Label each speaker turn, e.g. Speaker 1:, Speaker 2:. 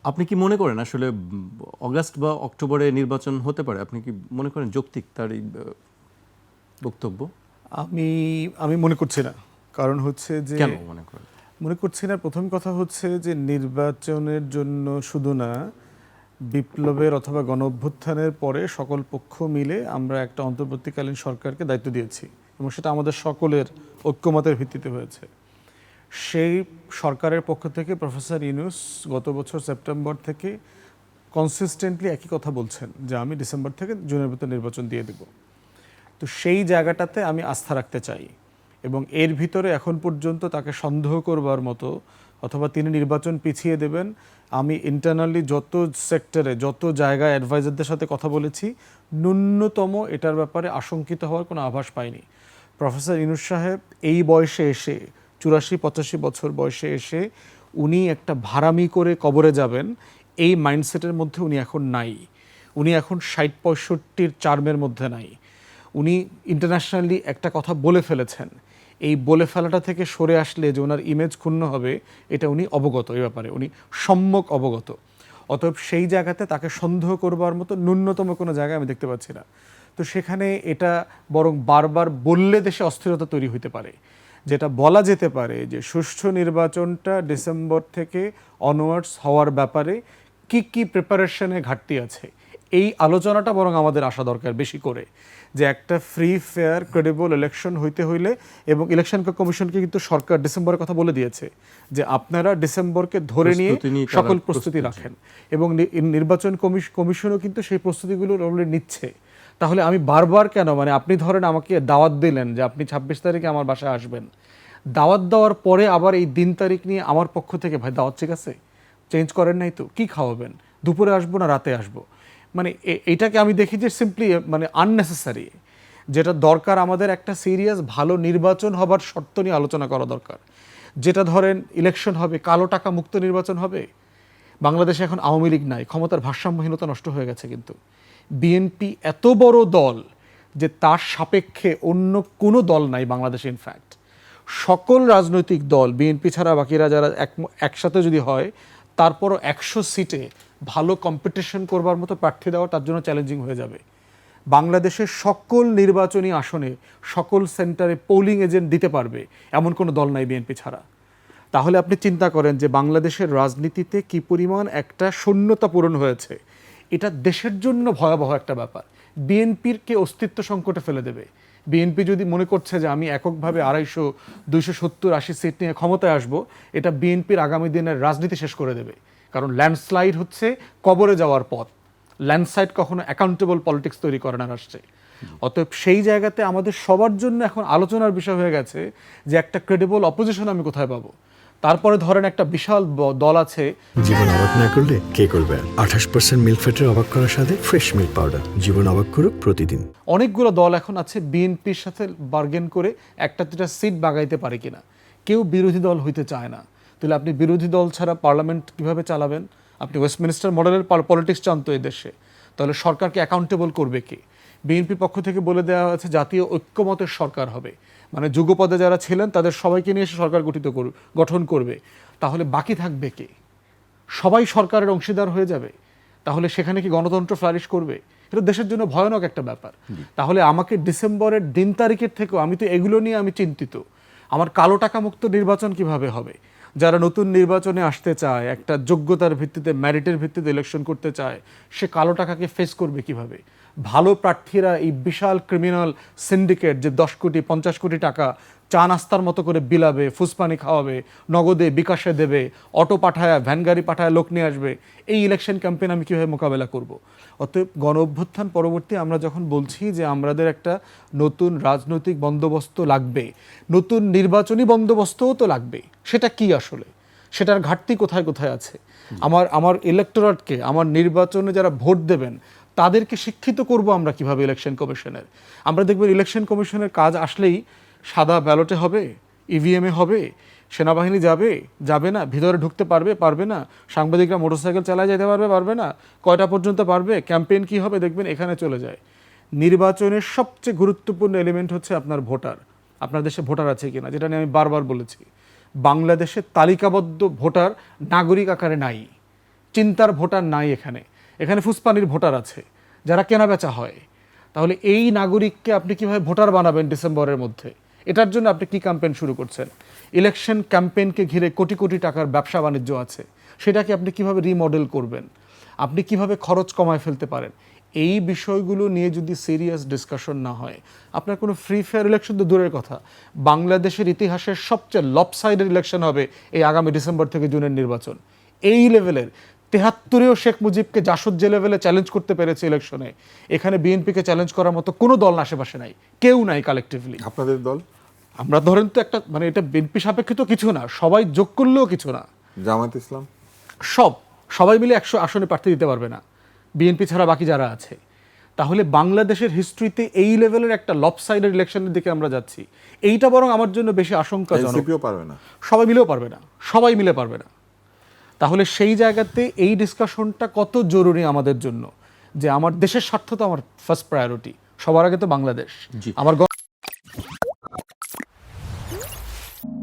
Speaker 1: আপনি কি মনে করেন আসলে অগাস্ট বা অক্টোবরে নির্বাচন হতে পারে? আপনি কি মনে করেন যৌক্তিক তার এই বক্তব্য?
Speaker 2: আমি আমি মনে করছি না। কারণ হচ্ছে যে
Speaker 1: কেন মনে করেন?
Speaker 2: মনে করছি না, প্রথম কথা হচ্ছে যে নির্বাচনের জন্য শুধু না, বিপ্লবের অথবা গণ অভ্যুত্থানের পরে সকল পক্ষ মিলে আমরা একটা অন্তর্বর্তীকালীন সরকারকে দায়িত্ব দিয়েছি এবং সেটা আমাদের সকলের ঐক্যমতের ভিত্তিতে হয়েছে। সেই সরকারের পক্ষ থেকে প্রফেসর ইউনূস গত বছর সেপ্টেম্বর থেকে কনসিস্টেন্টলি একই কথা বলছেন যে আমি ডিসেম্বর থেকে জুনের ভিতর নির্বাচন দিয়ে দেব। তো সেই জায়গাটাতে আমি আস্থা রাখতে চাই এবং এর ভিতরে এখন পর্যন্ত তাকে সন্দেহ করবার মতো অথবা তিনি নির্বাচন পিছিয়ে দেবেন, আমি ইন্টারনালি যত সেক্টরে যত জায়গায় অ্যাডভাইজারদের সাথে কথা বলেছি, ন্যূনতম এটার ব্যাপারে আশঙ্কিত হওয়ার কোনো আভাস পাইনি। প্রফেসর ইউনূস সাহেব এই বয়সে এসে 84-85 বছর বয়সে এসে উনি একটা ভাড়ামি করে কবরে যাবেন এই মাইন্ডসেটের মধ্যে উনি এখন নাই। উনি এখন 60-65 চার্মের মধ্যে নাই। উনি ইন্টারন্যাশনালি একটা কথা বলে ফেলেছেন, এই বলে ফেলাটা থেকে সরে আসলে যে ওনার ইমেজ ক্ষুণ্ণ হবে এটা উনি অবগত, এই ব্যাপারে উনি সম্যক অবগত। অতএব সেই জায়গাতে তাকে সন্দেহ করবার মতো ন্যূনতম কোনো জায়গায় আমি দেখতে পাচ্ছি না। তো সেখানে এটা বরং বারবার বললে দেশে অস্থিরতা তৈরি হতে পারে। যেটা বলা যেতে পারে যে সুষ্ঠু নির্বাচনটা ডিসেম্বর থেকে অনওয়ার্ডস হওয়ার ব্যাপারে কি কি প্রিপারেশনে ঘাটতি আছে, এই আলোচনাটা বরং আমাদের আসা দরকার বেশি করে। যে একটা ফ্রি ফেয়ার ক্রেডিবল ইলেকশন হইতে হইলে, এবং ইলেকশন কমিশনকে কিন্তু সরকার ডিসেম্বরের কথা বলে দিয়েছে যে আপনারা ডিসেম্বরকে ধরে নিয়ে সকল প্রস্তুতি রাখেন, এবং নির্বাচন কমিশনও কিন্তু সেই প্রস্তুতিগুলো অলরেডি নিচ্ছে। তাহলে আমি বারবার কেন, মানে আপনি ধরেন আমাকে দাওয়াত দিলেন যে আপনি 26 তারিখে আমার বাসায় আসবেন, দাওয়াত দেওয়ার পরে আবার এই দিন তারিখ নিয়ে আমার পক্ষ থেকে ভাই দাওয়াত ঠিক আছে, চেঞ্জ করেন নাই তো, কি খাওয়াবেন, দুপুরে আসবো না রাতে আসবো? মানে এইটাকে আমি দেখি যে সিম্পলি মানে আননেসেসারি। যেটা দরকার আমাদের একটা সিরিয়াস ভালো নির্বাচন হবার শর্ত নিয়ে আলোচনা করা দরকার। যেটা ধরেন ইলেকশন হবে, কালো টাকা মুক্ত নির্বাচন হবে। বাংলাদেশে এখন আওয়ামী লীগ নাই, ক্ষমতার ভারসাম্যহীনতা নষ্ট হয়ে গেছে, কিন্তু বিএনপি এত বড় দল যে তার সাপেক্ষে অন্য কোনো দল নাই বাংলাদেশে। ইনফ্যাক্ট সকল রাজনৈতিক দল বিএনপি ছাড়া বাকিরা যারা একসাথে যদি হয়, তারপরও 100 সিটে ভালো কম্পিটিশন করবার মতো প্রার্থী দেওয়া তার জন্য চ্যালেঞ্জিং হয়ে যাবে। বাংলাদেশের সকল নির্বাচনী আসনে সকল সেন্টারে পোলিং এজেন্ট দিতে পারবে এমন কোনো দল নাই বিএনপি ছাড়া। তাহলে আপনি চিন্তা করেন যে বাংলাদেশের রাজনীতিতে কি পরিমাণ একটা শূন্যতা পূরণ হয়েছে। এটা দেশের জন্য ভয়াবহ একটা ব্যাপার। বিএনপির কে অস্তিত্ব সংকটে ফেলে দেবে। বিএনপি যদি মনে করছে যে আমি এককভাবে 250, 270, 80 সিট নিয়ে ক্ষমতায় আসবো, এটা বিএনপির আগামী দিনের রাজনীতি শেষ করে দেবে। কারণ ল্যান্ডস্লাইড হচ্ছে কবরে যাওয়ার পথ। ল্যান্ডস্লাইড কখনো অ্যাকাউন্টেবল পলিটিক্স তৈরি করে না রাষ্ট্রে। অতএব সেই জায়গাতে আমাদের সবার জন্য এখন আলোচনার বিষয় হয়ে গেছে যে একটা ক্রেডিবল অপোজিশন আমি কোথায় পাবো। তারপরে ধরেন একটা বিশাল দল আছে।
Speaker 3: জীবন অবাক না করলে কে করবে? 28% মিল্ক ফ্যাটের অবাক করার সাথে ফ্রেশ মিল্ক পাউডার। জীবন অবাক করুক প্রতিদিন।
Speaker 2: অনেকগুলো দল এখন আছে বিএনপির সাথে বার্গেন করে একটা দুটা সিট বাগাইতে পারে কিনা। কেউ বিরোধী দল হইতে চায় না। তাহলে আপনি বিরোধী দল ছাড়া পার্লামেন্ট কিভাবে চালাবেন? আপনি ওয়েস্টমিনিস্টার মডেলের পলিটিক্স চান তো এই দেশে, তাহলে সরকারকে অ্যাকাউন্টেবল করবে কে? বিএনপির পক্ষ থেকে বলে দেওয়া হয়েছে জাতীয় ঐক্যমতের সরকার হবে, মানে যুগপদে যারা ছিলেন তাদের সবাইকে নিয়ে এসে সরকার গঠন করবে। তাহলে বাকি থাকবে কে? সবাই সরকারের অংশীদার হয়ে যাবে। তাহলে সেখানে কি গণতন্ত্র ফ্লারিশ করবে? এটা দেশের জন্য ভয়ানক একটা ব্যাপার। তাহলে আমাকে ডিসেম্বরের দিন তারিখের থেকেও আমি তো এগুলো নিয়ে আমি চিন্তিত। আমার কালো টাকা মুক্ত নির্বাচন কিভাবে হবে? যারা নতুন নির্বাচনে আসতে চায়, একটা যোগ্যতার ভিত্তিতে মেরিটের ভিত্তিতে ইলেকশন করতে চায়, সে কালো টাকাকে ফেস করবে কিভাবে? ভালো প্রার্থীরা এই বিশাল ক্রিমিনাল সিন্ডিকেট যে 10 কোটি 50 কোটি টাকা চা নাস্তার মতো করে বিলাবে, ফুসপানি খাওয়াবে, নগদে বিকাশে দেবে, অটো পাঠায়, ভ্যান গাড়ি পাঠায় লোক নিয়ে আসবে, এই ইলেকশন ক্যাম্পেইন আমি কীভাবে মোকাবেলা করব? অতএব গণ অভ্যুত্থান পরবর্তী আমরা যখন বলছি যে আমাদের একটা নতুন রাজনৈতিক বন্দোবস্ত লাগবে, নতুন নির্বাচনী বন্দোবস্তও তো লাগবে। সেটা কি আসলে? সেটার ঘাটতি কোথায় কোথায় আছে? আমার ইলেক্টোরেটকে, আমার নির্বাচনে যারা ভোট দেবেন তাদেরকে শিক্ষিত করব আমরা কিভাবে ইলেকশন কমিশনের? আমরা দেখবেন ইলেকশন কমিশনের কাজ আসলেই সাদা ব্যালটে হবে, ইভিএমে হবে, সেনাবাহিনী যাবে না, ভিতরে ঢুকতে পারবে না, সাংবাদিকরা মোটরসাইকেল চালায় যেতে পারবে না, কয়টা পর্যন্ত পারবে, ক্যাম্পেইন কি হবে, দেখবেন এখানে চলে যায়। নির্বাচনের সবচেয়ে গুরুত্বপূর্ণ এলিমেন্ট হচ্ছে আপনার ভোটার। আপনার দেশে ভোটার আছে কিনা, যেটা নিয়ে আমি বারবার বলেছি। বাংলাদেশে তালিকাবদ্ধ ভোটার নাগরিক আকারে নাই। চিন্তার ভোটার নাই এখানে, এখানে ফুসপানির ভোটার আছে যারা কেনাবেচা হয়। তাহলে এই নাগরিককে আপনি কিভাবে ভোটার বানাবেন ডিসেম্বরের মধ্যে? এটার জন্য আপনি কি ক্যাম্পেইন শুরু করছেন? ইলেকশন ক্যাম্পেইনকে ঘিরে কোটি কোটি টাকার ব্যবসা বাণিজ্য আছে, সেটাকে আপনি কিভাবে রিমডেল করবেন? আপনি কিভাবে খরচ কমায় ফেলতে পারেন? এই বিষয়গুলো নিয়ে যদি সিরিয়াস ডিসকাশন না হয়, আপনার কোনো ফ্রি ফেয়ার ইলেকশন তো দূরের কথা, বাংলাদেশের ইতিহাসের সবচেয়ে লপসাইডেড ইলেকশন হবে এই আগামী ডিসেম্বর থেকে জুনের নির্বাচন। এই লেভেলের 73-এও শেখ মুজিবকে জাসদ যে লেভেলে চ্যালেঞ্জ করতে পেরেছে ইলেকশনে, এখানে বিএনপিকে চ্যালেঞ্জ করার মতো কোনো দল আশেপাশে নাই, কেউ নাই কালেকটিভলি।
Speaker 4: আপনাদের দল
Speaker 2: আমরা ধরেন তো একটা মানে এটা বিএনপি সাপেক্ষে তো কিছু না, সবাই যোগ করলেও কিছু না,
Speaker 4: জামায়াত ইসলাম
Speaker 2: সবাই মিলে 100 আসনে প্রার্থী দিতে পারবে না বিএনপি ছাড়া বাকি যারা আছে। তাহলে বাংলাদেশের হিস্ট্রিতে এই লেভেলের একটা লপসাইডেড ইলেকশনের দিকে আমরা যাচ্ছি, এইটা বরং আমার জন্য বেশি আশঙ্কাজনক।
Speaker 4: এনসিপিও পারবে না,
Speaker 2: সবাই মিলেও পারবে না, সবাই মিলে পারবে না। তাহলে সেই জায়গাতে এই ডিসকাশনটা কত জরুরি আমাদের জন্য, যে আমার দেশের স্বার্থ তো আমার ফার্স্ট প্রায়োরিটি, সবার আগে তো বাংলাদেশ।
Speaker 1: জি।
Speaker 2: আমার